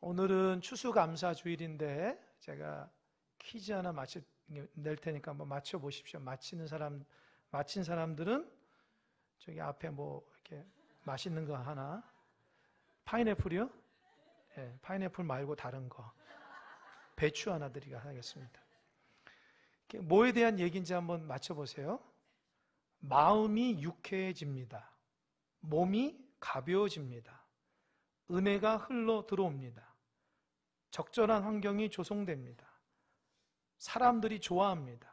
오늘은 추수감사주일인데 제가 퀴즈 하나 낼 테니까 한번 맞춰보십시오. 맞힌 사람들은 저기 앞에 뭐 이렇게 맛있는 거 하나, 파인애플이요? 네, 파인애플 말고 다른 거, 배추 하나 드리게 하겠습니다. 뭐에 대한 얘기인지 한번 맞춰보세요. 마음이 유쾌해집니다. 몸이 가벼워집니다. 은혜가 흘러 들어옵니다. 적절한 환경이 조성됩니다. 사람들이 좋아합니다.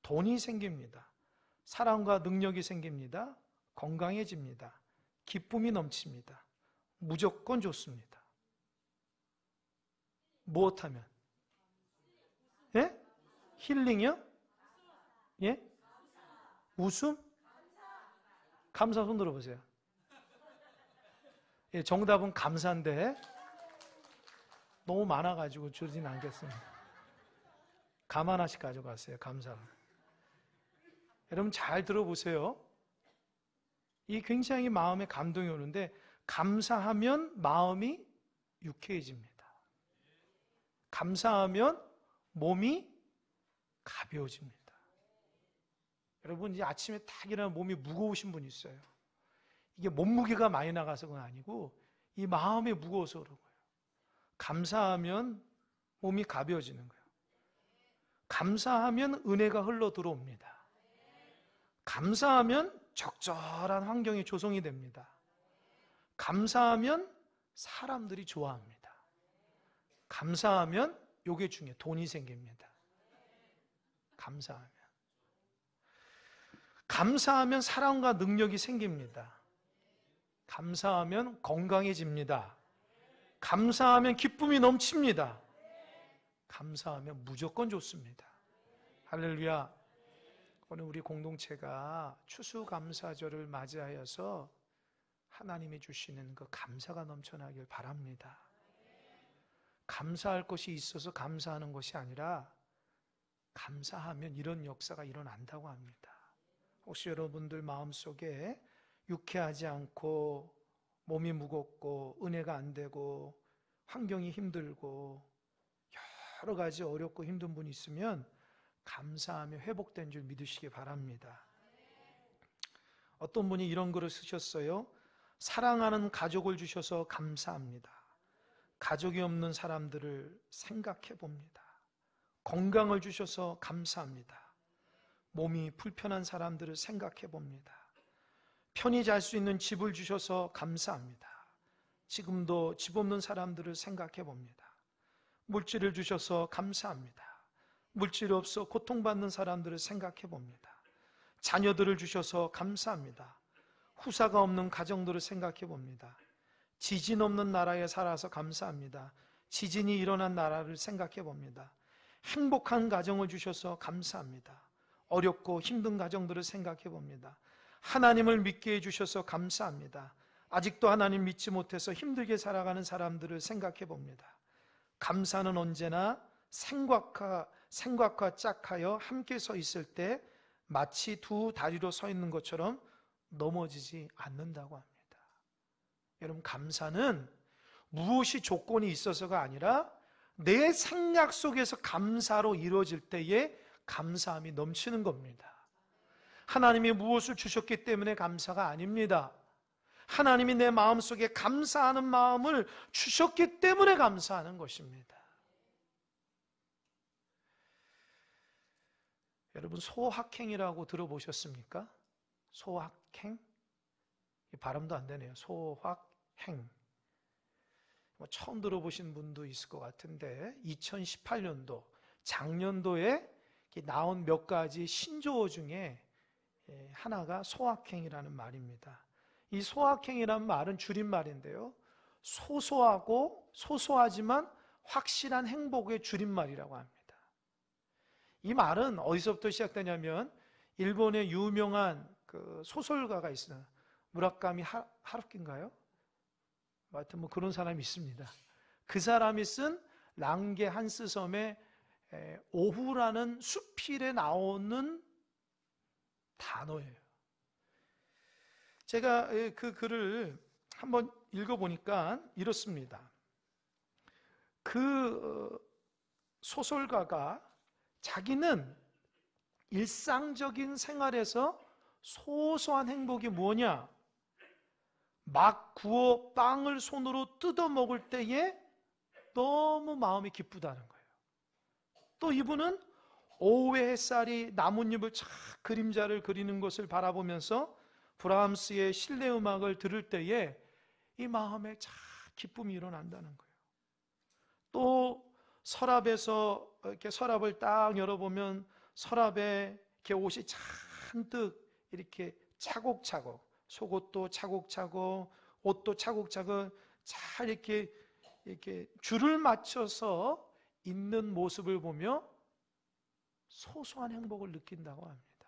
돈이 생깁니다. 사랑과 능력이 생깁니다. 건강해집니다. 기쁨이 넘칩니다. 무조건 좋습니다. 무엇하면? 예? 힐링이요? 예? 웃음? 감사 손 들어보세요. 예, 정답은 감사인데 너무 많아가지고 주진 않겠습니다. 감 하나씩 가져갔어요. 감사. 여러분 잘 들어보세요. 이 굉장히 마음에 감동이 오는데 감사하면 마음이 유쾌해집니다. 감사하면 몸이 가벼워집니다. 여러분 이제 아침에 딱 일어나면 몸이 무거우신 분이 있어요. 이게 몸무게가 많이 나가서가 아니고 이 마음이 무거워서 그런 거예요. 감사하면 몸이 가벼워지는 거예요. 감사하면 은혜가 흘러 들어옵니다. 감사하면 적절한 환경이 조성이 됩니다. 감사하면 사람들이 좋아합니다. 감사하면 요게 중요해요. 돈이 생깁니다. 감사하면 사랑과 능력이 생깁니다. 감사하면 건강해집니다. 감사하면 기쁨이 넘칩니다. 감사하면 무조건 좋습니다. 할렐루야. 오늘 우리 공동체가 추수감사절을 맞이하여서 하나님이 주시는 그 감사가 넘쳐나길 바랍니다. 감사할 것이 있어서 감사하는 것이 아니라 감사하면 이런 역사가 일어난다고 합니다. 혹시 여러분들 마음속에 유쾌하지 않고 몸이 무겁고 은혜가 안 되고 환경이 힘들고 여러 가지 어렵고 힘든 분이 있으면 감사하며 회복된 줄 믿으시기 바랍니다. 어떤 분이 이런 글을 쓰셨어요. 사랑하는 가족을 주셔서 감사합니다. 가족이 없는 사람들을 생각해 봅니다. 건강을 주셔서 감사합니다. 몸이 불편한 사람들을 생각해 봅니다. 편히 잘 수 있는 집을 주셔서 감사합니다. 지금도 집 없는 사람들을 생각해 봅니다. 물질을 주셔서 감사합니다. 물질이 없어 고통받는 사람들을 생각해 봅니다. 자녀들을 주셔서 감사합니다. 후사가 없는 가정들을 생각해 봅니다. 지진 없는 나라에 살아서 감사합니다. 지진이 일어난 나라를 생각해 봅니다. 행복한 가정을 주셔서 감사합니다. 어렵고 힘든 가정들을 생각해 봅니다. 하나님을 믿게 해주셔서 감사합니다. 아직도 하나님 믿지 못해서 힘들게 살아가는 사람들을 생각해 봅니다. 감사는 언제나 생각과 짝하여 함께 서 있을 때 마치 두 다리로 서 있는 것처럼 넘어지지 않는다고 합니다. 여러분 감사는 무엇이 조건이 있어서가 아니라 내 생각 속에서 감사로 이루어질 때에 감사함이 넘치는 겁니다. 하나님이 무엇을 주셨기 때문에 감사가 아닙니다. 하나님이 내 마음속에 감사하는 마음을 주셨기 때문에 감사하는 것입니다. 여러분 소확행이라고 들어보셨습니까? 소확행? 발음도 안 되네요. 소확행. 처음 들어보신 분도 있을 것 같은데 2018년도 작년도에 나온 몇 가지 신조어 중에 하나가 소확행이라는 말입니다. 이 소확행이라는 말은 줄임말인데요. 소소하지만 확실한 행복의 줄임말이라고 합니다. 이 말은 어디서부터 시작되냐면 일본의 유명한 그 소설가가 있어요. 무라카미 하루키인가요? 하여튼 뭐 그런 사람이 있습니다. 그 사람이 쓴 랑게 한스섬의 오후라는 수필에 나오는 단어예요. 제가 그 글을 한번 읽어보니까 이렇습니다. 그 소설가가 자기는 일상적인 생활에서 소소한 행복이 뭐냐? 막 구워 빵을 손으로 뜯어 먹을 때에 너무 마음이 기쁘다는 거예요. 또 이분은 오후에 햇살이 나뭇잎을 착 그림자를 그리는 것을 바라보면서 브라함스의 실내 음악을 들을 때에 이 마음에 착 기쁨이 일어난다는 거예요. 또 서랍에서 이렇게 서랍을 딱 열어보면 서랍에 이렇게 옷이 잔뜩 이렇게 차곡차곡, 속옷도 차곡차곡, 옷도 차곡차곡 잘 이렇게 줄을 맞춰서 있는 모습을 보며 소소한 행복을 느낀다고 합니다.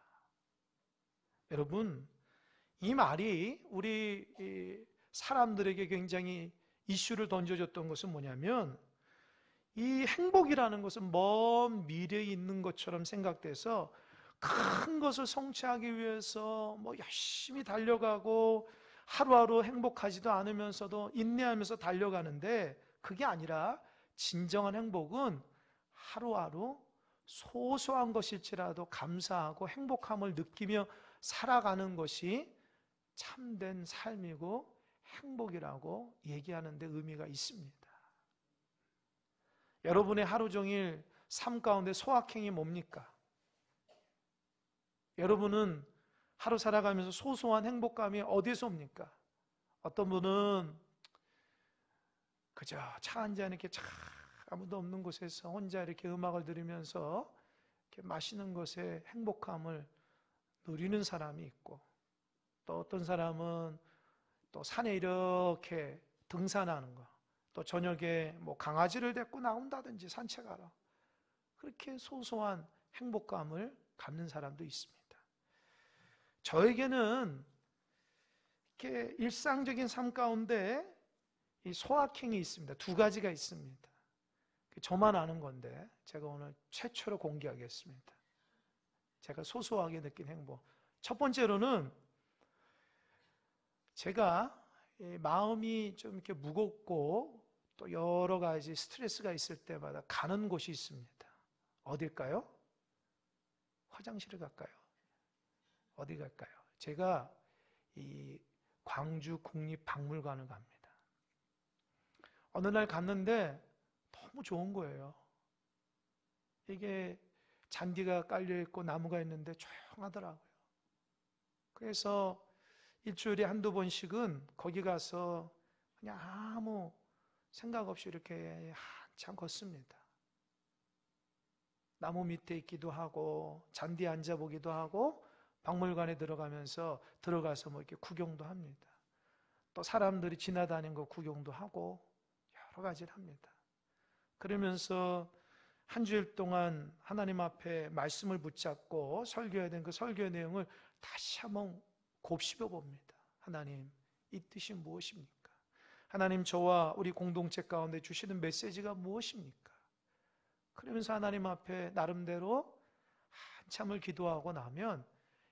여러분, 이 말이 우리 사람들에게 굉장히 이슈를 던져줬던 것은 뭐냐면, 이 행복이라는 것은 먼 미래에 있는 것처럼 생각돼서 큰 것을 성취하기 위해서 열심히 달려가고 하루하루 행복하지도 않으면서도 인내하면서 달려가는데, 그게 아니라 진정한 행복은 하루하루 소소한 것일지라도 감사하고 행복함을 느끼며 살아가는 것이 참된 삶이고 행복이라고 얘기하는 데 의미가 있습니다. 여러분의 하루 종일 삶 가운데 소확행이 뭡니까? 여러분은 하루 살아가면서 소소한 행복감이 어디서 옵니까? 어떤 분은 그저 차 한 잔 이렇게 아무도 없는 곳에서 혼자 이렇게 음악을 들으면서 이렇게 마시는 것에 행복함을 누리는 사람이 있고, 또 어떤 사람은 또 산에 이렇게 등산하는 거, 또 저녁에 강아지를 데리고 나온다든지 산책하러, 그렇게 소소한 행복감을 갖는 사람도 있습니다. 저에게는 이렇게 일상적인 삶 가운데 이 소확행이 있습니다. 두 가지가 있습니다. 저만 아는 건데 제가 오늘 최초로 공개하겠습니다. 제가 소소하게 느낀 행복. 첫 번째로는 제가 마음이 좀 이렇게 무겁고 또 여러 가지 스트레스가 있을 때마다 가는 곳이 있습니다. 어딜까요? 화장실에 갈까요? 어디 갈까요? 제가 이 광주 국립박물관을 갑니다. 어느 날 갔는데 너무 좋은 거예요. 이게 잔디가 깔려있고 나무가 있는데 조용하더라고요. 그래서 일주일에 한두 번씩은 거기 가서 그냥 아무 생각 없이 이렇게 한참 걷습니다. 나무 밑에 있기도 하고 잔디에 앉아보기도 하고 박물관에 들어가서 이렇게 구경도 합니다. 또 사람들이 지나다니는 거 구경도 하고 여러 가지를 합니다. 그러면서 한 주일 동안 하나님 앞에 말씀을 붙잡고 설교해야 되는 그 설교의 내용을 다시 한번 곱씹어 봅니다. 하나님, 이 뜻이 무엇입니까? 하나님, 저와 우리 공동체 가운데 주시는 메시지가 무엇입니까? 그러면서 하나님 앞에 나름대로 한참을 기도하고 나면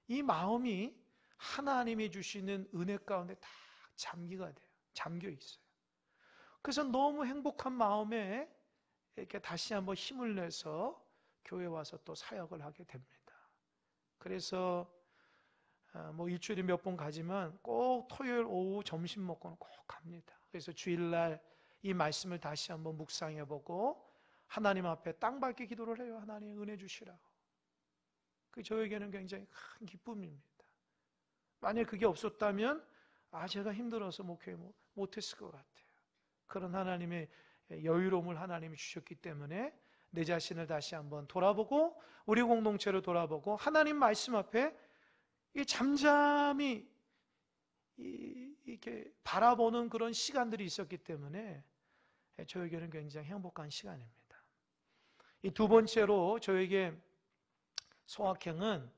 이 마음이 하나님이 주시는 은혜 가운데 다 잠겨 있어요. 그래서 너무 행복한 마음에 이렇게 다시 한번 힘을 내서 교회 와서 또 사역을 하게 됩니다. 그래서 일주일에 몇 번 가지만 꼭 토요일 오후 점심 먹고는 꼭 갑니다. 그래서 주일날 이 말씀을 다시 한번 묵상해보고 하나님 앞에 땅밟게 기도를 해요. 하나님 은혜 주시라고. 그 저에게는 굉장히 큰 기쁨입니다. 만약 그게 없었다면 제가 힘들어서 목회 못했을 것 같아요. 그런 하나님의 여유로움을 하나님이 주셨기 때문에 내 자신을 다시 한번 돌아보고 우리 공동체를 돌아보고 하나님 말씀 앞에 이 잠잠히 이렇게 바라보는 그런 시간들이 있었기 때문에 저에게는 굉장히 행복한 시간입니다. 이 두 번째로 저에게 소확행은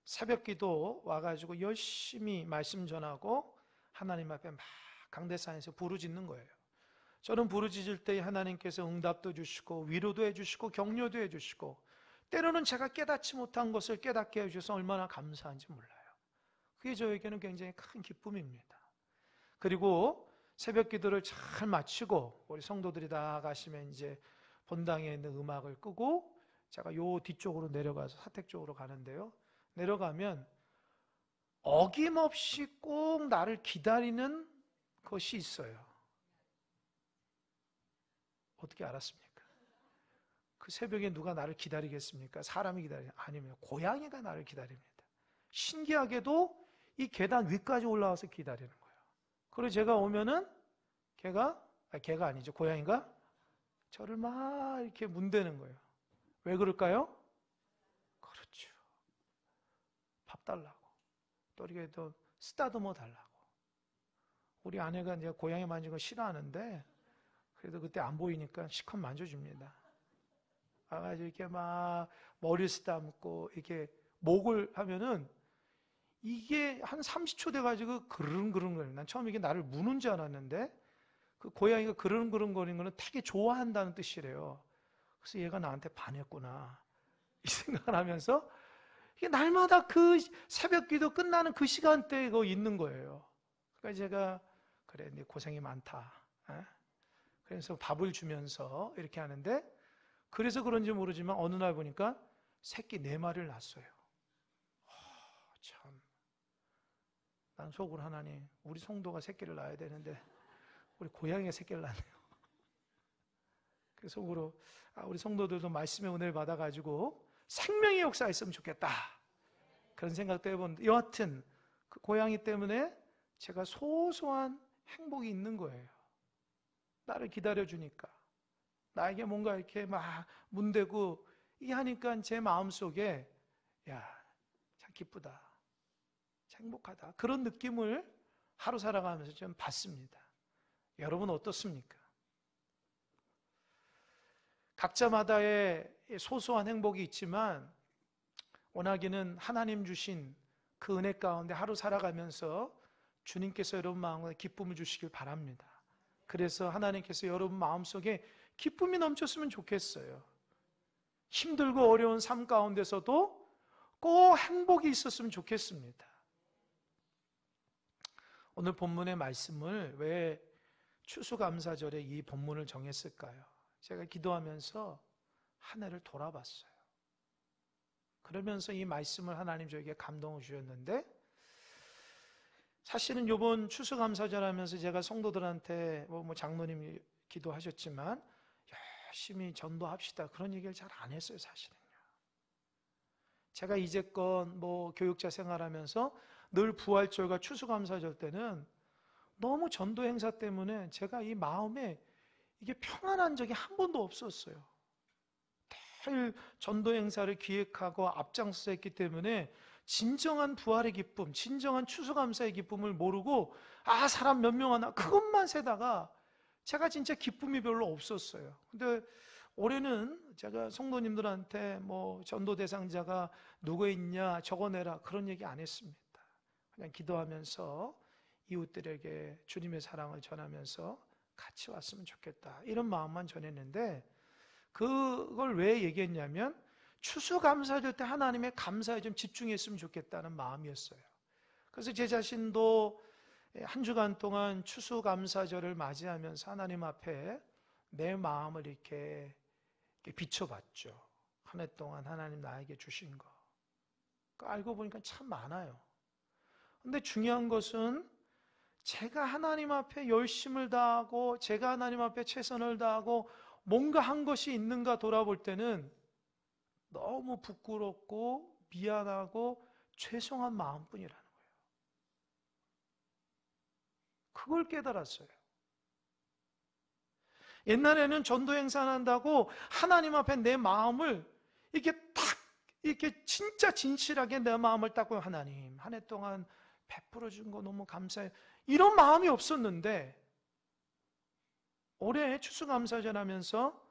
새벽기도 와가지고 열심히 말씀 전하고 하나님 앞에 막 강대상에서 부르짖는 거예요. 저는 부르짖을 때 하나님께서 응답도 주시고 위로도 해주시고 격려도 해주시고 때로는 제가 깨닫지 못한 것을 깨닫게 해주셔서 얼마나 감사한지 몰라요. 그게 저에게는 굉장히 큰 기쁨입니다. 그리고 새벽 기도를 잘 마치고 우리 성도들이 다 가시면 이제 본당에 있는 음악을 끄고 제가 요 뒤쪽으로 내려가서 사택 쪽으로 가는데요. 내려가면 어김없이 꼭 나를 기다리는 것이 있어요. 어떻게 알았습니까? 그 새벽에 누가 나를 기다리겠습니까? 사람이 기다리냐? 아니면 고양이가 나를 기다립니다. 신기하게도 이 계단 위까지 올라와서 기다리는 거예요. 그리고 제가 오면은 걔가 아니죠. 고양이가 저를 막 이렇게 문대는 거예요. 왜 그럴까요? 그렇죠. 밥 달라고. 또 이렇게 또 쓰다듬어 달라고. 우리 아내가 이제 고양이 만지는 거 싫어하는데 그래도 그때 안 보이니까 실컷 만져줍니다. 아가지고 이렇게 막 머리 쓰다듬고 이렇게 목을 하면은 이게 한 30초 돼가지고 그릉그릉거려요. 난 처음에 이게 나를 무는 줄 알았는데 그 고양이가 그릉그릉거리는 거는 되게 좋아한다는 뜻이래요. 그래서 얘가 나한테 반했구나 이 생각을 하면서 이게 날마다 그 새벽 기도 끝나는 그 시간대에 거 있는 거예요. 그러니까 제가 그래 네 고생이 많다. 그래서 밥을 주면서 이렇게 하는데 그래서 그런지 모르지만 어느 날 보니까 새끼 4마리를 낳았어요. 참, 난 속으로 하나님 우리 성도가 새끼를 낳아야 되는데 우리 고양이가 새끼를 낳네요. 그 속으로 우리 성도들도 말씀의 은혜를 받아가지고 생명의 역사했으면 좋겠다 그런 생각도 해보는데 여하튼 그 고양이 때문에 제가 소소한 행복이 있는 거예요. 나를 기다려주니까 나에게 뭔가 이렇게 막 문대고 이 하니까 제 마음속에 야, 참 기쁘다, 참 행복하다 그런 느낌을 하루 살아가면서 좀 받습니다. 여러분 어떻습니까? 각자마다의 소소한 행복이 있지만 원하기는 하나님 주신 그 은혜 가운데 하루 살아가면서 주님께서 여러분 마음에 기쁨을 주시길 바랍니다. 그래서 하나님께서 여러분 마음속에 기쁨이 넘쳤으면 좋겠어요. 힘들고 어려운 삶 가운데서도 꼭 행복이 있었으면 좋겠습니다. 오늘 본문의 말씀을 왜 추수감사절에 이 본문을 정했을까요? 제가 기도하면서 한 해를 돌아봤어요. 그러면서 이 말씀을 하나님 저에게 감동을 주셨는데 사실은 이번 추수감사절 하면서 제가 성도들한테 뭐 장로님이 기도하셨지만 열심히 전도합시다 그런 얘기를 잘 안 했어요. 사실은요. 제가 이제껏 뭐 교육자 생활하면서 늘 부활절과 추수감사절 때는 너무 전도 행사 때문에 제가 이 마음에 이게 평안한 적이 한 번도 없었어요. 늘 전도 행사를 기획하고 앞장서서 했기 때문에 진정한 부활의 기쁨, 진정한 추수감사의 기쁨을 모르고 사람 몇 명 하나 그것만 세다가 제가 진짜 기쁨이 별로 없었어요. 근데 올해는 제가 성도님들한테 뭐 전도 대상자가 누구 있냐 적어내라 그런 얘기 안 했습니다. 그냥 기도하면서 이웃들에게 주님의 사랑을 전하면서 같이 왔으면 좋겠다 이런 마음만 전했는데 그걸 왜 얘기했냐면 추수감사절 때 하나님의 감사에 좀 집중했으면 좋겠다는 마음이었어요. 그래서 제 자신도 한 주간 동안 추수감사절을 맞이하면서 하나님 앞에 내 마음을 이렇게 비춰봤죠. 한 해 동안 하나님 나에게 주신 거 알고 보니까 참 많아요. 근데 중요한 것은 제가 하나님 앞에 열심을 다하고 제가 하나님 앞에 최선을 다하고 뭔가 한 것이 있는가 돌아볼 때는 너무 부끄럽고 미안하고 죄송한 마음뿐이라는 거예요. 그걸 깨달았어요. 옛날에는 전도 행사한다고 하나님 앞에 내 마음을 이렇게 진짜 진실하게 내 마음을 닦고 하나님 한 해 동안 베풀어 준 거 너무 감사해요. 이런 마음이 없었는데 올해 추수감사절 하면서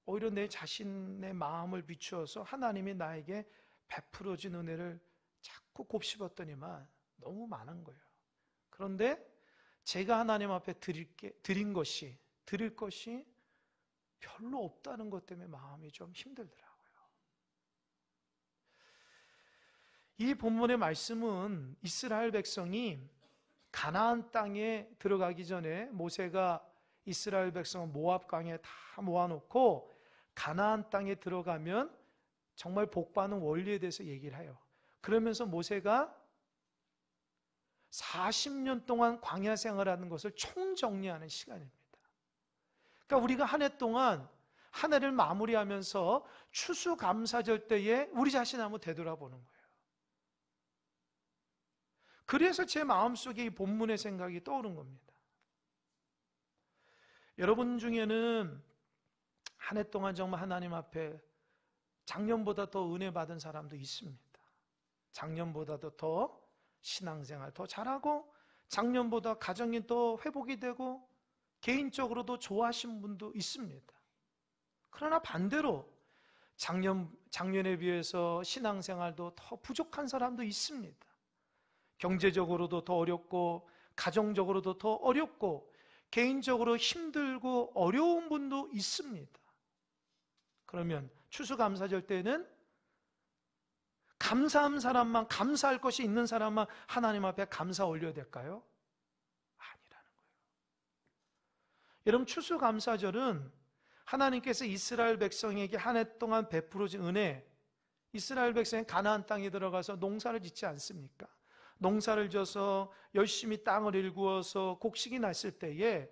오히려 내 자신의 마음을 비추어서 하나님이 나에게 베풀어 준 은혜를 자꾸 곱씹었더니만 너무 많은 거예요. 그런데 제가 하나님 앞에 드릴 것이 별로 없다는 것 때문에 마음이 좀 힘들더라고요. 이 본문의 말씀은 이스라엘 백성이 가나안 땅에 들어가기 전에 모세가 이스라엘 백성을 모압 강에 다 모아놓고 가나안 땅에 들어가면 정말 복받는 원리에 대해서 얘기를 해요. 그러면서 모세가 40년 동안 광야 생활하는 것을 총정리하는 시간입니다. 그러니까 우리가 한 해 동안 한 해를 마무리하면서 추수감사절 때에 우리 자신을 한번 되돌아보는 거예요. 그래서 제 마음속에 이 본문의 생각이 떠오른 겁니다. 여러분 중에는 한 해 동안 정말 하나님 앞에 작년보다 더 은혜 받은 사람도 있습니다. 작년보다도 더 신앙생활 더 잘하고 작년보다 가정이 더 회복이 되고 개인적으로도 좋아하신 분도 있습니다. 그러나 반대로 작년에 비해서 신앙생활도 더 부족한 사람도 있습니다. 경제적으로도 더 어렵고 가정적으로도 더 어렵고 개인적으로 힘들고 어려운 분도 있습니다. 그러면 추수감사절 때는 감사한 사람만, 감사할 것이 있는 사람만 하나님 앞에 감사 올려야 될까요? 아니라는 거예요. 여러분, 추수감사절은 하나님께서 이스라엘 백성에게 한 해 동안 베풀어진 은혜, 이스라엘 백성이 가나안 땅에 들어가서 농사를 짓지 않습니까? 농사를 져서 열심히 땅을 일구어서 곡식이 났을 때에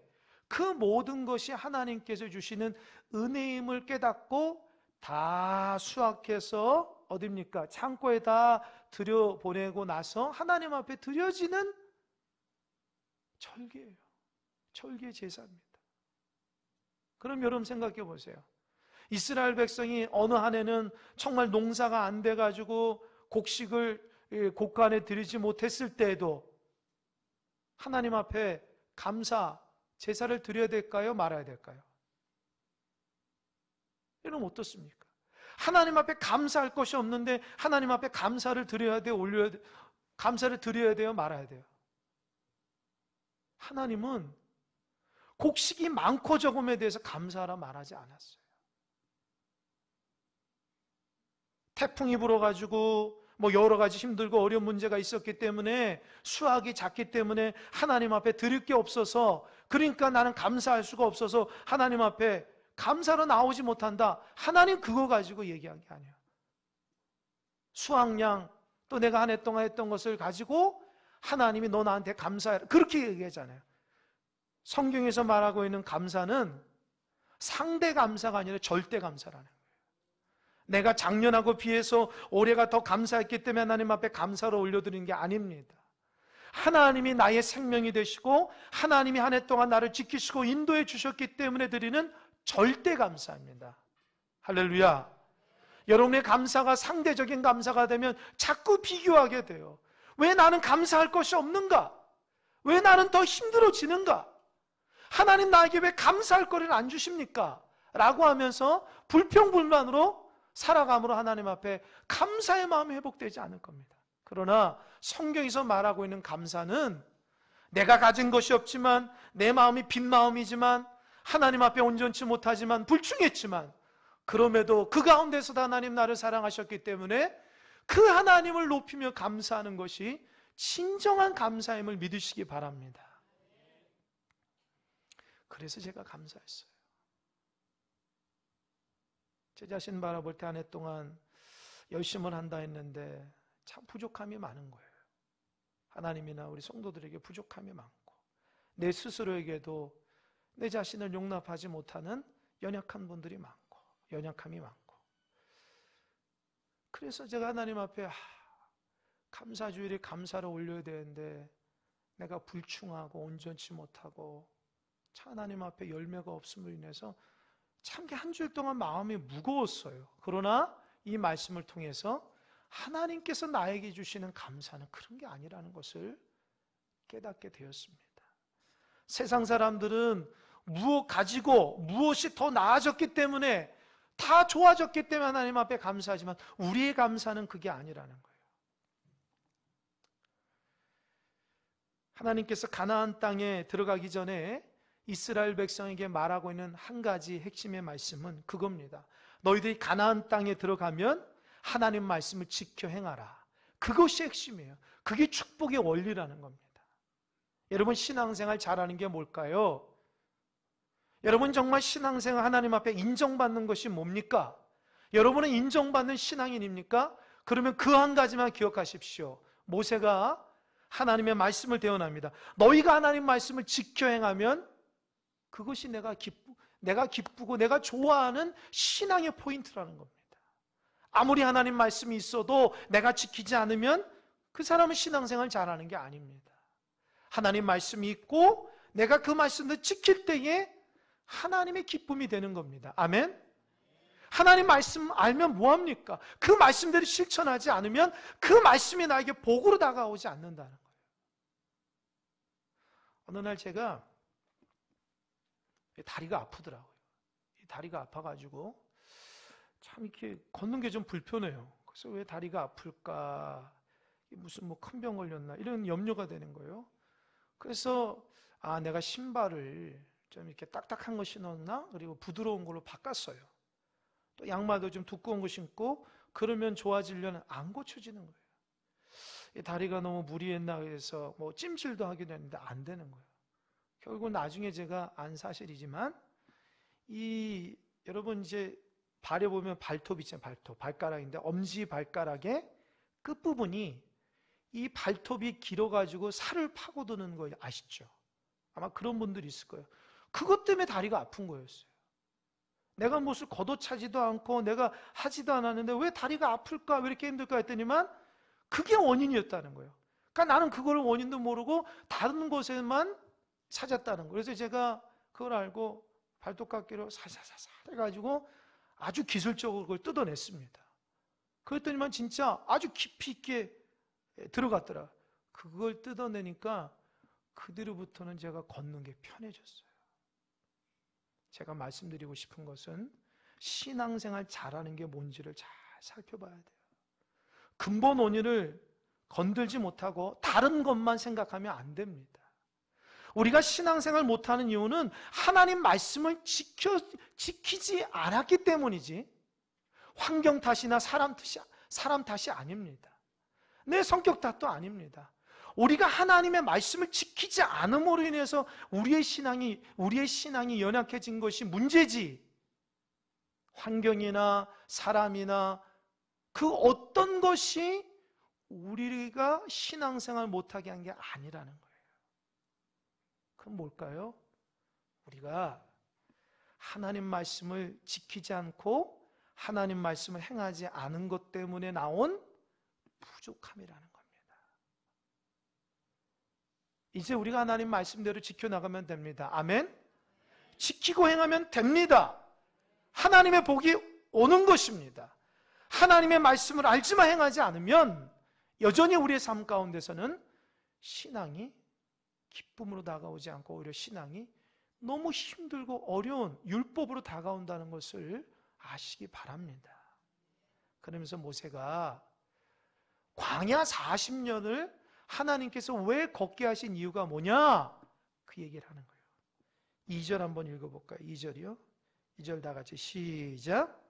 그 모든 것이 하나님께서 주시는 은혜임을 깨닫고 다 수확해서 어딥니까? 창고에 다 들여보내고 나서 하나님 앞에 드려지는 절기예요. 절기의 제사입니다. 그럼 여러분 생각해 보세요. 이스라엘 백성이 어느 한 해는 정말 농사가 안 돼가지고 곡식을 곡간에 들이지 못했을 때에도 하나님 앞에 감사, 제사를 드려야 될까요? 말아야 될까요? 여러분 어떻습니까? 하나님 앞에 감사할 것이 없는데 하나님 앞에 감사를 드려야 돼요? 올려야 돼요? 감사를 드려야 돼요? 말아야 돼요? 하나님은 곡식이 많고 적음에 대해서 감사하라 말하지 않았어요. 태풍이 불어가지고 여러 가지 힘들고 어려운 문제가 있었기 때문에 수확이 작기 때문에 하나님 앞에 드릴 게 없어서, 그러니까 나는 감사할 수가 없어서 하나님 앞에 감사로 나오지 못한다. 하나님 그거 가지고 얘기한 게 아니에요. 수확량 또 내가 한 해 동안 했던 것을 가지고 하나님이 너 나한테 감사해라 그렇게 얘기하잖아요. 성경에서 말하고 있는 감사는 상대 감사가 아니라 절대 감사라는 거예요. 내가 작년하고 비해서 올해가 더 감사했기 때문에 하나님 앞에 감사를 올려드리는 게 아닙니다. 하나님이 나의 생명이 되시고 하나님이 한 해 동안 나를 지키시고 인도해 주셨기 때문에 드리는 절대 감사입니다. 할렐루야. 여러분의 감사가 상대적인 감사가 되면 자꾸 비교하게 돼요. 왜 나는 감사할 것이 없는가? 왜 나는 더 힘들어지는가? 하나님 나에게 왜 감사할 거리를 안 주십니까? 라고 하면서 불평불만으로 살아감으로 하나님 앞에 감사의 마음이 회복되지 않을 겁니다. 그러나 성경에서 말하고 있는 감사는 내가 가진 것이 없지만 내 마음이 빈 마음이지만 하나님 앞에 온전치 못하지만 불충했지만 그럼에도 그 가운데서도 하나님 나를 사랑하셨기 때문에 그 하나님을 높이며 감사하는 것이 진정한 감사임을 믿으시기 바랍니다. 그래서 제가 감사했어요. 제 자신 바라볼 때 한 해 동안 열심을 한다 했는데 참 부족함이 많은 거예요. 하나님이나 우리 성도들에게 부족함이 많고 내 스스로에게도 내 자신을 용납하지 못하는 연약한 분들이 많고 연약함이 많고, 그래서 제가 하나님 앞에 감사주일에 감사를 올려야 되는데 내가 불충하고 온전치 못하고 참 하나님 앞에 열매가 없음으로 인해서 참 한 주일 동안 마음이 무거웠어요. 그러나 이 말씀을 통해서 하나님께서 나에게 주시는 감사는 그런 게 아니라는 것을 깨닫게 되었습니다. 세상 사람들은 무엇 가지고 무엇이 더 나아졌기 때문에 다 좋아졌기 때문에 하나님 앞에 감사하지만 우리의 감사는 그게 아니라는 거예요. 하나님께서 가나안 땅에 들어가기 전에 이스라엘 백성에게 말하고 있는 한 가지 핵심의 말씀은 그겁니다. 너희들이 가나안 땅에 들어가면 하나님 말씀을 지켜 행하라. 그것이 핵심이에요. 그게 축복의 원리라는 겁니다. 여러분, 신앙생활 잘하는 게 뭘까요? 여러분, 정말 신앙생활 하나님 앞에 인정받는 것이 뭡니까? 여러분은 인정받는 신앙인입니까? 그러면 그 한 가지만 기억하십시오. 모세가 하나님의 말씀을 대언합니다. 너희가 하나님 말씀을 지켜 행하면 그것이 내가 기쁘고 내가 좋아하는 신앙의 포인트라는 겁니다. 아무리 하나님 말씀이 있어도 내가 지키지 않으면 그 사람은 신앙생활 잘하는 게 아닙니다. 하나님 말씀이 있고 내가 그 말씀을 지킬 때에 하나님의 기쁨이 되는 겁니다. 아멘? 하나님 말씀 알면 뭐합니까? 그 말씀대로 실천하지 않으면 그 말씀이 나에게 복으로 다가오지 않는다는 거예요. 어느 날 제가 다리가 아프더라고요. 다리가 아파가지고 참 이렇게 걷는 게 좀 불편해요. 그래서 왜 다리가 아플까? 무슨 뭐 큰 병 걸렸나? 이런 염려가 되는 거예요. 그래서 내가 신발을 좀 이렇게 딱딱한 거 신었나? 그리고 부드러운 걸로 바꿨어요. 또 양말도 좀 두꺼운 거 신고 그러면 좋아지려는 안 고쳐지는 거예요. 이 다리가 너무 무리했나 해서 뭐 찜질도 하기도 했는데 안 되는 거예요. 결국 나중에 제가 안 사실이지만 여러분 이제 발에 보면 발톱 있잖아요. 발가락인데 엄지 발가락의 끝부분이 이 발톱이 길어가지고 살을 파고드는 거 아시죠? 아마 그런 분들이 있을 거예요. 그것 때문에 다리가 아픈 거였어요. 내가 무엇을 걷어차지도 않고 내가 하지도 않았는데 왜 다리가 아플까? 왜 이렇게 힘들까? 했더니만 그게 원인이었다는 거예요. 그러니까 나는 그걸 원인도 모르고 다른 곳에만 찾았다는 거예요. 그래서 제가 그걸 알고 발톱깎이로 살살살살 해가지고 아주 기술적으로 그걸 뜯어냈습니다. 그랬더니만 진짜 아주 깊이 있게 들어갔더라. 그걸 뜯어내니까 그 뒤로부터는 제가 걷는 게 편해졌어요. 제가 말씀드리고 싶은 것은 신앙생활 잘하는 게 뭔지를 잘 살펴봐야 돼요. 근본 원인을 건들지 못하고 다른 것만 생각하면 안 됩니다. 우리가 신앙생활 못하는 이유는 하나님 말씀을 지키지 않았기 때문이지 환경 탓이나 사람 탓이 아닙니다. 내 성격 탓도 아닙니다. 우리가 하나님의 말씀을 지키지 않음으로 인해서 우리의 신앙이 연약해진 것이 문제지 환경이나 사람이나 그 어떤 것이 우리가 신앙생활 못하게 한 게 아니라는 거예요. 그럼 뭘까요? 우리가 하나님 말씀을 지키지 않고 하나님 말씀을 행하지 않은 것 때문에 나온 부족함이라는 겁니다. 이제 우리가 하나님 말씀대로 지켜나가면 됩니다. 아멘? 지키고 행하면 됩니다. 하나님의 복이 오는 것입니다. 하나님의 말씀을 알지만 행하지 않으면 여전히 우리의 삶 가운데서는 신앙이 기쁨으로 다가오지 않고 오히려 신앙이 너무 힘들고 어려운 율법으로 다가온다는 것을 아시기 바랍니다. 그러면서 모세가 광야 40년을 하나님께서 왜 걷게 하신 이유가 뭐냐? 그 얘기를 하는 거예요. 2절 한번 읽어볼까요? 2절이요. 2절 다 같이 시작.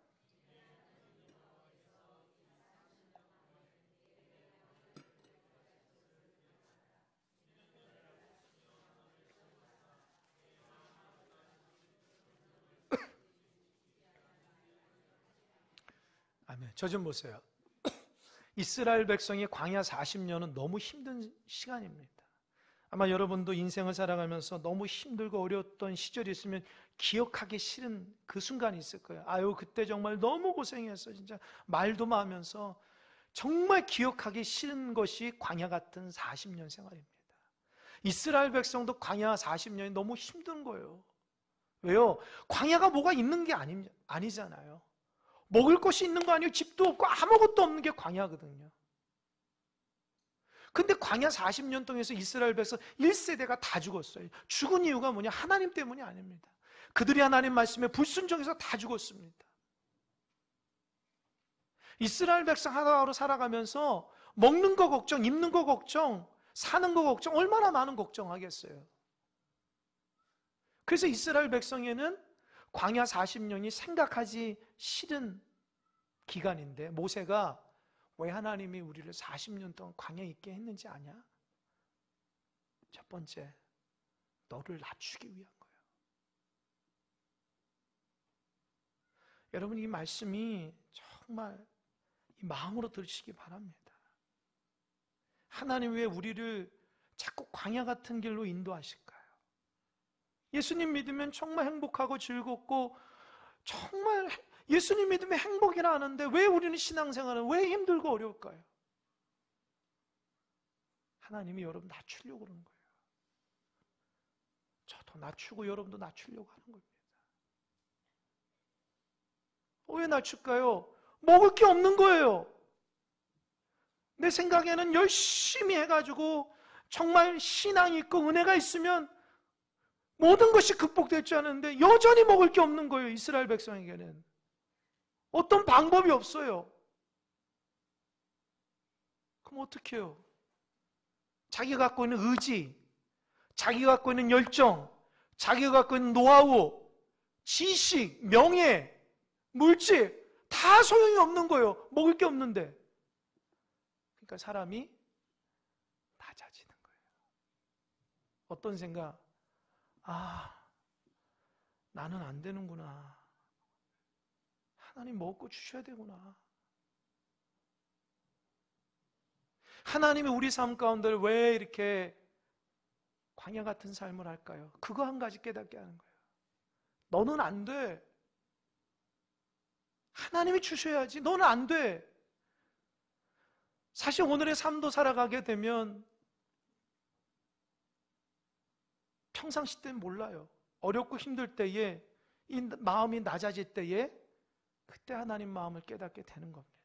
아멘. 저 좀 보세요. 이스라엘 백성의 광야 40년은 너무 힘든 시간입니다. 아마 여러분도 인생을 살아가면서 너무 힘들고 어려웠던 시절이 있으면 기억하기 싫은 그 순간이 있을 거예요. 아유, 그때 정말 너무 고생했어. 진짜 말도 마면서 정말 기억하기 싫은 것이 광야 같은 40년 생활입니다. 이스라엘 백성도 광야 40년이 너무 힘든 거예요. 왜요? 광야가 뭐가 있는 게 아니잖아요. 먹을 것이 있는 거 아니에요. 집도 없고 아무것도 없는 게 광야거든요. 근데 광야 40년 동안에서 이스라엘 백성 1세대가 다 죽었어요. 죽은 이유가 뭐냐? 하나님 때문이 아닙니다. 그들이 하나님 말씀에 불순종해서 다 죽었습니다. 이스라엘 백성 하나로 살아가면서 먹는 거 걱정, 입는 거 걱정, 사는 거 걱정, 얼마나 많은 걱정하겠어요. 그래서 이스라엘 백성에는 광야 40년이 생각하기 싫은 기간인데 모세가 왜 하나님이 우리를 40년 동안 광야에 있게 했는지 아냐? 첫 번째, 너를 낮추기 위한 거예요. 여러분, 이 말씀이 정말 이 마음으로 들으시기 바랍니다. 하나님 왜 우리를 자꾸 광야 같은 길로 인도하실까요? 예수님 믿으면 정말 행복하고 즐겁고 정말 예수님 믿으면 행복이라 하는데 왜 우리는 신앙생활은 왜 힘들고 어려울까요? 하나님이 여러분 낮추려고 그러는 거예요. 저도 낮추고 여러분도 낮추려고 하는 겁니다. 왜 낮출까요? 먹을 게 없는 거예요. 내 생각에는 열심히 해가지고 정말 신앙이 있고 은혜가 있으면 모든 것이 극복될 줄 아는데 여전히 먹을 게 없는 거예요. 이스라엘 백성에게는 어떤 방법이 없어요. 그럼 어떻게 해요? 자기가 갖고 있는 의지, 자기가 갖고 있는 열정, 자기가 갖고 있는 노하우, 지식, 명예, 물질 다 소용이 없는 거예요. 먹을 게 없는데. 그러니까 사람이 낮아지는 거예요. 어떤 생각? 나는 안 되는구나. 하나님 먹을 거 주셔야 되구나. 하나님이 우리 삶 가운데 왜 이렇게 광야 같은 삶을 할까요? 그거 한 가지 깨닫게 하는 거예요. 너는 안 돼. 하나님이 주셔야지. 너는 안 돼. 사실 오늘의 삶도 살아가게 되면 평상시 때는 몰라요. 어렵고 힘들 때에 이 마음이 낮아질 때에 그때 하나님 마음을 깨닫게 되는 겁니다.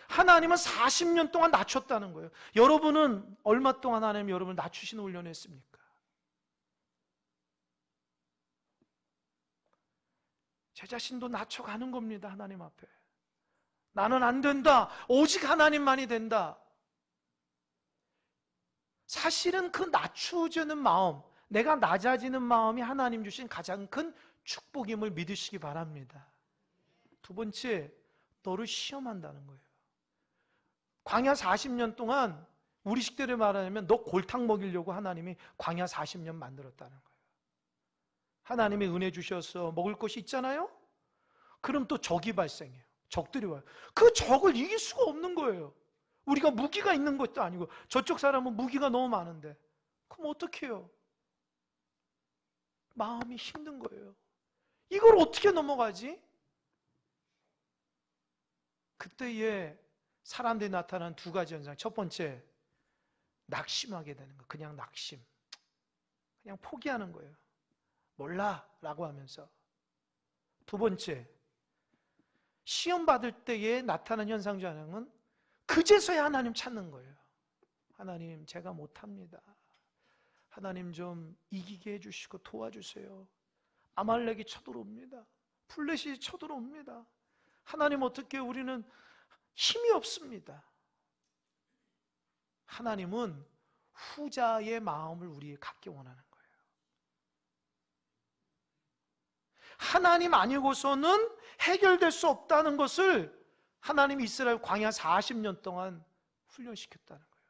하나님은 40년 동안 낮췄다는 거예요. 여러분은 얼마 동안 하나님 여러분을 낮추시는 훈련을 했습니까? 제 자신도 낮춰가는 겁니다. 하나님 앞에. 나는 안 된다. 오직 하나님만이 된다. 사실은 그 낮추어지는 마음, 내가 낮아지는 마음이 하나님 주신 가장 큰 축복임을 믿으시기 바랍니다. 두 번째, 너를 시험한다는 거예요. 광야 40년 동안 우리 식대로 말하면 너 골탕 먹이려고 하나님이 광야 40년 만들었다는 거예요. 하나님이 은혜 주셔서 먹을 것이 있잖아요? 그럼 또 적이 발생해요. 적들이 와요. 그 적을 이길 수가 없는 거예요. 우리가 무기가 있는 것도 아니고 저쪽 사람은 무기가 너무 많은데 그럼 어떻게 해요? 마음이 힘든 거예요. 이걸 어떻게 넘어가지? 그때에 사람들이 나타나는 두 가지 현상. 첫 번째, 낙심하게 되는 거. 그냥 낙심. 그냥 포기하는 거예요. 몰라 라고 하면서. 두 번째, 시험 받을 때에 나타나는 현상 중 하나는 그제서야 하나님 찾는 거예요. 하나님, 제가 못합니다. 하나님 좀 이기게 해주시고 도와주세요. 아말렉이 쳐들어옵니다. 블레셋이 쳐들어옵니다. 하나님 어떻게 우리는 힘이 없습니다. 하나님은 후자의 마음을 우리에 갖기 원하는 거예요. 하나님 아니고서는 해결될 수 없다는 것을 하나님이 이스라엘 광야 40년 동안 훈련시켰다는 거예요.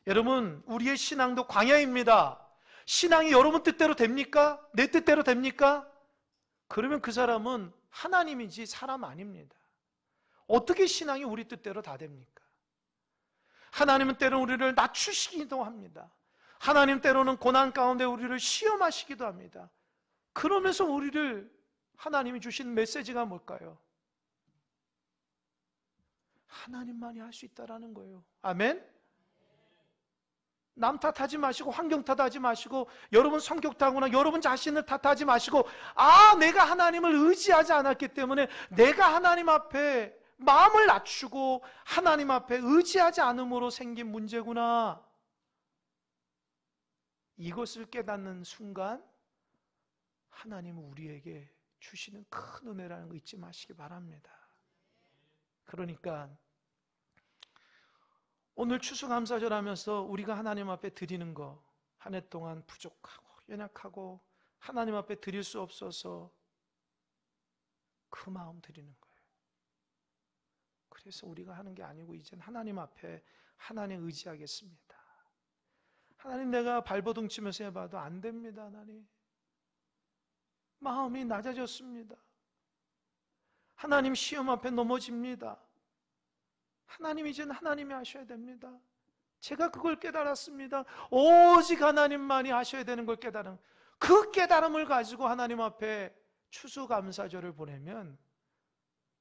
여러분, 우리의 신앙도 광야입니다. 신앙이 여러분 뜻대로 됩니까? 내 뜻대로 됩니까? 그러면 그 사람은 하나님이지 사람 아닙니다. 어떻게 신앙이 우리 뜻대로 다 됩니까? 하나님은 때로는 우리를 낮추시기도 합니다. 하나님 때로는 고난 가운데 우리를 시험하시기도 합니다. 그러면서 우리를 하나님이 주신 메시지가 뭘까요? 하나님만이 할 수 있다라는 거예요. 아멘? 남 탓하지 마시고 환경 탓하지 마시고 여러분 성격 탓하거나 여러분 자신을 탓하지 마시고 내가 하나님을 의지하지 않았기 때문에 내가 하나님 앞에 마음을 낮추고 하나님 앞에 의지하지 않음으로 생긴 문제구나. 이것을 깨닫는 순간 하나님은 우리에게 주시는 큰 은혜라는 거 잊지 마시기 바랍니다. 그러니까 오늘 추수감사절 하면서 우리가 하나님 앞에 드리는 거 한 해 동안 부족하고 연약하고 하나님 앞에 드릴 수 없어서 그 마음 드리는 거예요. 그래서 우리가 하는 게 아니고 이젠 하나님 앞에 하나님 의지하겠습니다. 하나님, 내가 발버둥 치면서 해봐도 안 됩니다. 하나님, 마음이 낮아졌습니다. 하나님, 시험 앞에 넘어집니다. 하나님, 이제는 하나님이 하셔야 됩니다. 제가 그걸 깨달았습니다. 오직 하나님만이 하셔야 되는 걸 깨달은, 그 깨달음을 가지고 하나님 앞에 추수감사절을 보내면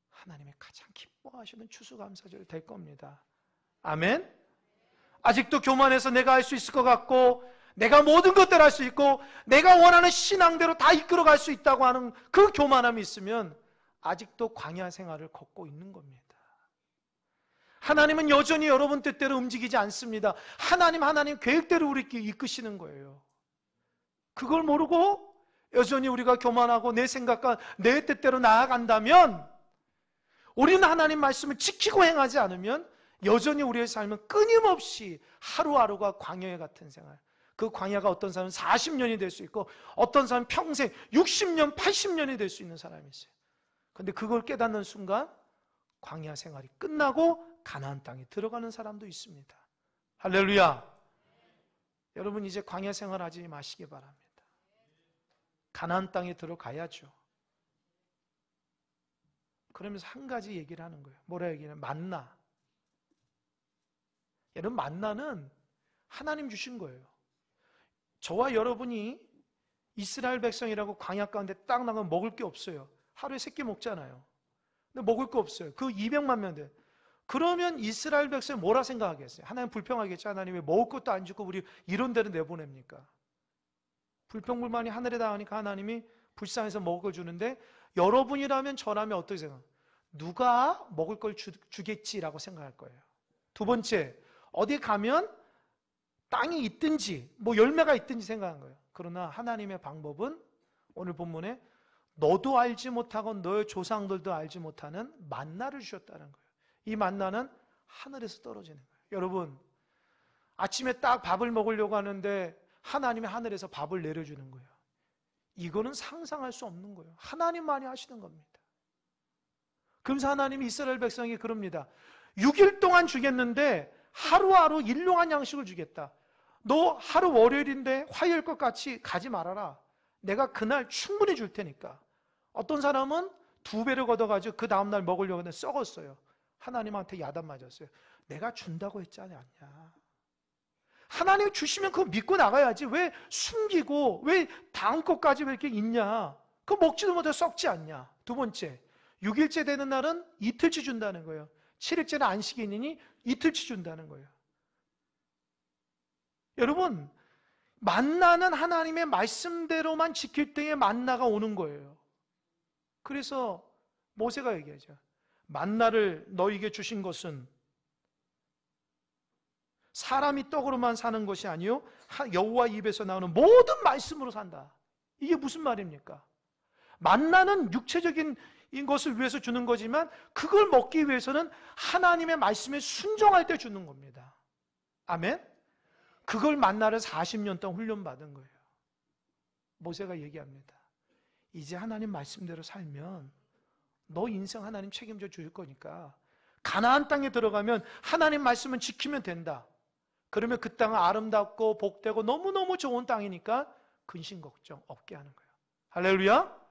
하나님이 가장 기뻐하시는 추수감사절이 될 겁니다. 아멘? 아직도 교만해서 내가 할 수 있을 것 같고, 내가 모든 것들을 할 수 있고, 내가 원하는 신앙대로 다 이끌어갈 수 있다고 하는 그 교만함이 있으면 아직도 광야 생활을 걷고 있는 겁니다. 하나님은 여전히 여러분 뜻대로 움직이지 않습니다. 하나님 계획대로 우리께 이끄시는 거예요. 그걸 모르고 여전히 우리가 교만하고 내 생각과 내 뜻대로 나아간다면, 우리는 하나님 말씀을 지키고 행하지 않으면 여전히 우리의 삶은 끊임없이 하루하루가 광야 같은 생활. 그 광야가 어떤 사람은 40년이 될 수 있고, 어떤 사람은 평생 60년, 80년이 될 수 있는 사람이 있어요. 그런데 그걸 깨닫는 순간 광야 생활이 끝나고 가나안 땅에 들어가는 사람도 있습니다. 할렐루야. 여러분, 이제 광야 생활하지 마시기 바랍니다. 가나안 땅에 들어가야죠. 그러면서 한 가지 얘기를 하는 거예요. 뭐라 얘기하냐면 만나. 여러분, 만나는 하나님 주신 거예요. 저와 여러분이 이스라엘 백성이라고 광야 가운데 딱 나가면 먹을 게 없어요. 하루에 3끼 먹잖아요. 근데 먹을 거 없어요. 그 200만 명 돼. 그러면 이스라엘 백성이 뭐라 생각하겠어요? 하나님 불평하겠죠. 하나님 왜 먹을 것도 안 주고 우리 이런 데로 내보냅니까? 불평불만이 하늘에 닿으니까 하나님이 불쌍해서 먹을 걸 주는데, 여러분이라면 저라면 어떻게 생각해요? 누가 먹을 걸 주겠지라고 생각할 거예요. 두 번째, 어디 가면 땅이 있든지 뭐 열매가 있든지 생각한 거예요. 그러나 하나님의 방법은 오늘 본문에 너도 알지 못하고 너의 조상들도 알지 못하는 만나를 주셨다는 거예요. 이 만나는 하늘에서 떨어지는 거예요. 여러분, 아침에 딱 밥을 먹으려고 하는데 하나님이 하늘에서 밥을 내려주는 거예요. 이거는 상상할 수 없는 거예요. 하나님만이 하시는 겁니다. 그러면서 하나님이 이스라엘 백성에게 그럽니다. 6일 동안 주겠는데 하루하루 일용한 양식을 주겠다. 너 하루 월요일인데 화요일 것 같이 가지 말아라. 내가 그날 충분히 줄 테니까. 어떤 사람은 2배를 걷어가지고 그 다음날 먹으려고 했는데 썩었어요. 하나님한테 야단 맞았어요. 내가 준다고 했지 않냐. 하나님이 주시면 그거 믿고 나가야지. 왜 숨기고 왜 다음 것까지 왜 이렇게 있냐. 그거 먹지도 못해 썩지 않냐. 두 번째, 6일째 되는 날은 이틀치 준다는 거예요. 7일째는 안식이 있으니 이틀치 준다는 거예요. 여러분, 만나는 하나님의 말씀대로만 지킬 때에 만나가 오는 거예요. 그래서 모세가 얘기하죠. 만나를 너에게 주신 것은 사람이 떡으로만 사는 것이 아니요 여호와 입에서 나오는 모든 말씀으로 산다. 이게 무슨 말입니까? 만나는 육체적인 것을 위해서 주는 거지만 그걸 먹기 위해서는 하나님의 말씀에 순종할 때 주는 겁니다. 아멘? 그걸 만나를 40년 동안 훈련받은 거예요. 모세가 얘기합니다. 이제 하나님 말씀대로 살면 너 인생 하나님 책임져 줄 거니까 가나안 땅에 들어가면 하나님 말씀은 지키면 된다. 그러면 그 땅은 아름답고 복되고 너무너무 좋은 땅이니까 근심 걱정 없게 하는 거예요. 할렐루야.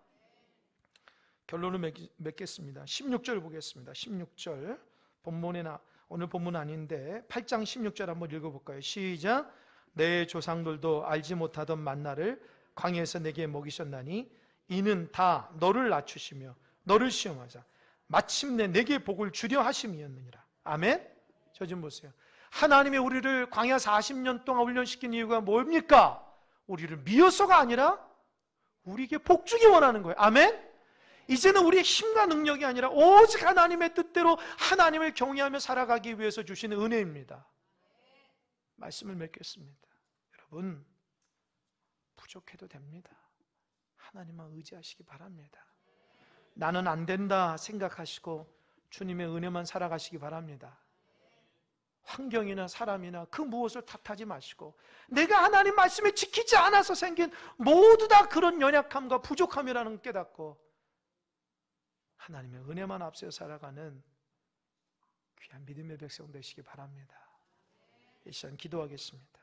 결론을 맺겠습니다. 16절 보겠습니다. 16절 본문에 오늘 본문 아닌데 8장 16절 한번 읽어볼까요? 시작. 내 조상들도 알지 못하던 만나를 광야에서 내게 먹이셨나니 이는 다 너를 낮추시며 너를 시험하자 마침내 내게 복을 주려 하심이었느니라. 아멘. 저 좀 보세요. 하나님이 우리를 광야 40년 동안 훈련시킨 이유가 뭡니까? 우리를 미워서가 아니라 우리에게 복 주기 원하는 거예요. 아멘. 이제는 우리의 힘과 능력이 아니라 오직 하나님의 뜻대로 하나님을 경외하며 살아가기 위해서 주시는 은혜입니다. 말씀을 맺겠습니다. 여러분, 부족해도 됩니다. 하나님만 의지하시기 바랍니다. 나는 안 된다 생각하시고 주님의 은혜만 살아가시기 바랍니다. 환경이나 사람이나 그 무엇을 탓하지 마시고 내가 하나님 말씀에 지키지 않아서 생긴 모두 다 그런 연약함과 부족함이라는 걸 깨닫고 하나님의 은혜만 앞서 살아가는 귀한 믿음의 백성 되시기 바랍니다. 이 시간 기도하겠습니다.